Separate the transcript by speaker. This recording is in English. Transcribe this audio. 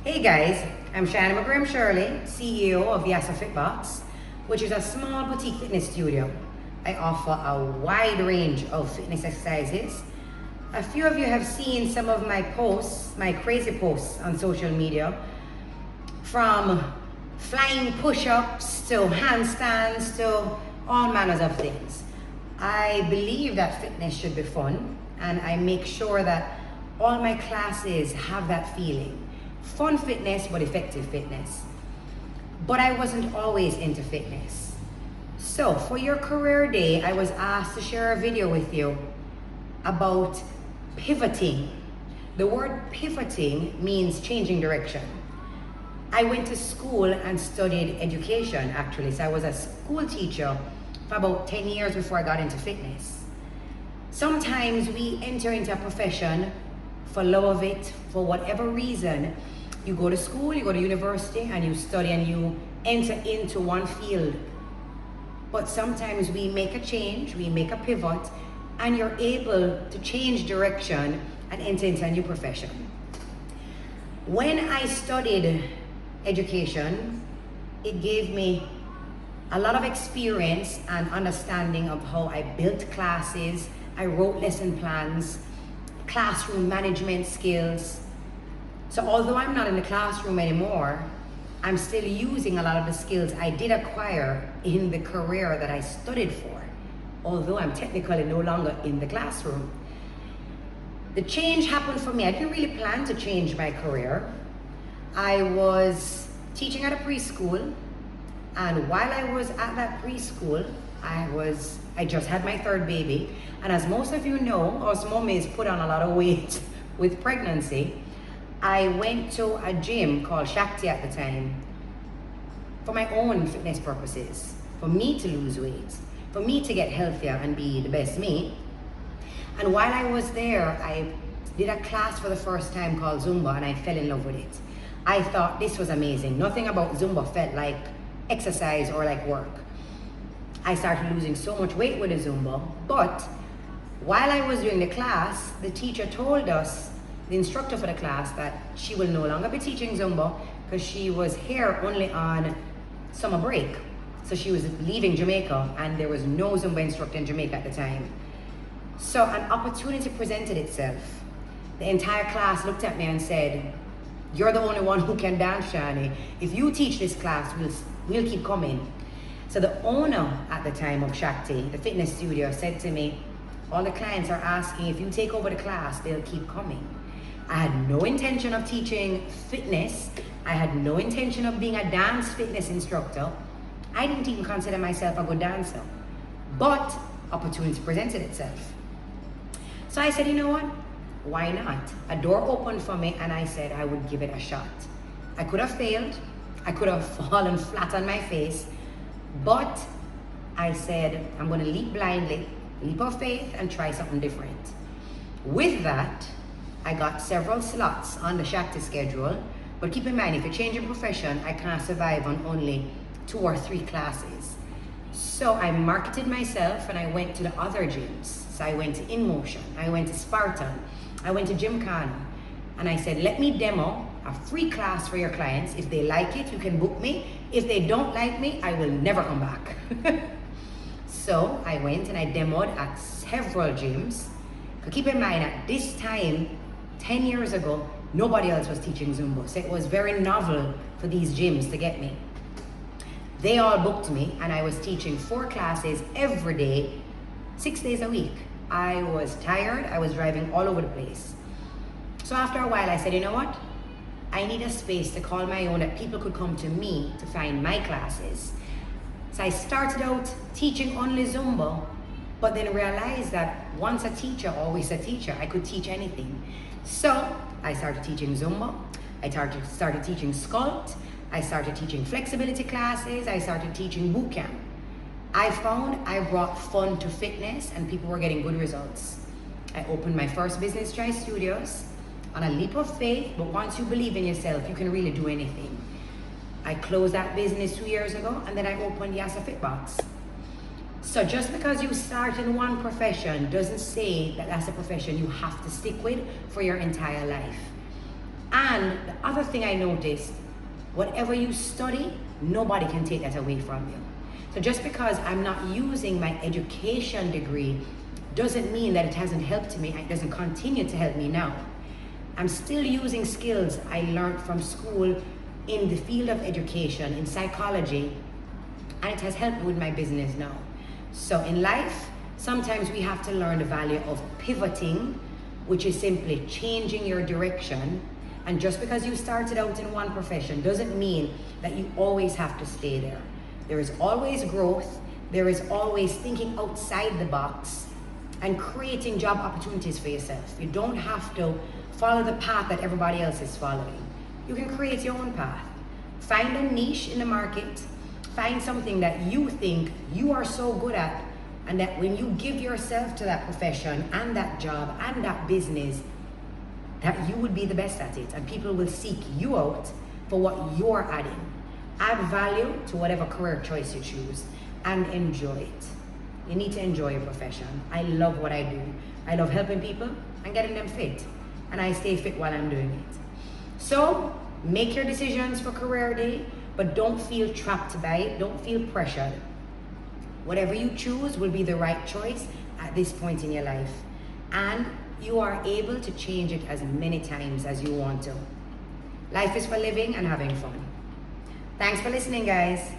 Speaker 1: Hey guys, I'm McGraham-Shirley, CEO of Yasa Fitbox, which is a small boutique fitness studio. I offer a wide range of fitness exercises. A few of you have seen some of my posts, my crazy posts on social media, from flying push-ups to handstands to all manners of things. I believe that fitness should be fun, and I make sure that all my classes have that feeling. Fun fitness, but effective fitness. But I wasn't always into fitness. So for your career day, I was asked to share a video with you about pivoting. The word pivoting means changing direction. I went to school and studied education, actually. So I was a school teacher for about 10 years before I got into fitness. Sometimes we enter into a profession for love of it, for whatever reason. You go to school, you go to university, and you study and you enter into one field. But sometimes we make a change, we make a pivot, and you're able to change direction and enter into a new profession. When I studied education, it gave me a lot of experience and understanding of how I built classes, I wrote lesson plans, classroom management skills. So although I'm not in the classroom anymore, I'm still using a lot of the skills I did acquire in the career that I studied for, although I'm technically no longer in the classroom. The change happened for me. I didn't really plan to change my career. I was teaching at a preschool, and while I was at that preschool, I just had my third baby. And as most of you know, us mommies put on a lot of weight with pregnancy. I went to a gym called Shakti at the time for my own fitness purposes, for me to lose weight, for me to get healthier and be the best me. And while I was there, I did a class for the first time called Zumba, and I fell in love with it. I thought this was amazing. Nothing about Zumba felt like exercise or like work. I started losing so much weight with the Zumba, but while I was doing the class, the teacher told us, the instructor for the class, that she will no longer be teaching Zumba because she was here only on summer break. So she was leaving Jamaica, and there was no Zumba instructor in Jamaica at the time. So an opportunity presented itself. The entire class looked at me and said, "You're the only one who can dance, Shani. If you teach this class, we'll keep coming." So the owner at the time of Shakti, the fitness studio, said to me, "All the clients are asking if you take over the class, they'll keep coming." I had no intention of teaching fitness. I had no intention of being a dance fitness instructor. I didn't even consider myself a good dancer, but opportunity presented itself. So I said, you know what? Why not? A door opened for me, and I said I would give it a shot. I could have failed. I could have fallen flat on my face, but I said, I'm going to leap blindly, leap of faith, and try something different. With that, I got several slots on the Shakti schedule, but keep in mind, if you change your profession, I can't survive on only 2 or 3 classes. So I marketed myself, and I went to the other gyms. So I went to In Motion, I went to Spartan, I went to Gymkhana, and I said, let me demo a free class for your clients. If they like it, you can book me. If they don't like me, I will never come back. So I went and I demoed at several gyms. But keep in mind, at this time, 10 years ago, nobody else was teaching Zumba. So it was very novel for these gyms to get me. They all booked me, and I was teaching 4 classes every day, 6 days a week. I was tired. I was driving all over the place. So after a while, I said, you know what? I need a space to call my own, that people could come to me to find my classes. So I started out teaching only Zumba, but then realized that once a teacher, always a teacher. I could teach anything. So I started teaching Zumba. I started teaching Sculpt. I started teaching flexibility classes. I started teaching boot camp. I found I brought fun to fitness, and people were getting good results. I opened my first business, Try Studios, on a leap of faith, but once you believe in yourself, you can really do anything. I closed that business 2 years ago, and then I opened Yasa Fitbox. So just because you start in one profession doesn't say that that's a profession you have to stick with for your entire life. And the other thing I noticed, whatever you study, nobody can take that away from you. So just because I'm not using my education degree doesn't mean that it hasn't helped me. It doesn't continue to help me now. I'm still using skills I learned from school in the field of education, in psychology, and it has helped me with my business now. So in life, sometimes we have to learn the value of pivoting, which is simply changing your direction. And just because you started out in one profession doesn't mean that you always have to stay there. There is always growth. There is always thinking outside the box and creating job opportunities for yourself. You don't have to follow the path that everybody else is following. You can create your own path. Find a niche in the market. Find something that you think you are so good at, and that when you give yourself to that profession and that job and that business, that you would be the best at it, and people will seek you out for what you're adding. Add value to whatever career choice you choose and enjoy it. You need to enjoy your profession. I love what I do. I love helping people and getting them fit, and I stay fit while I'm doing it. So make your decisions for career day, but don't feel trapped by it. Don't feel pressured. Whatever you choose will be the right choice at this point in your life, and you are able to change it as many times as you want to. Life is for living and having fun. Thanks for listening, guys.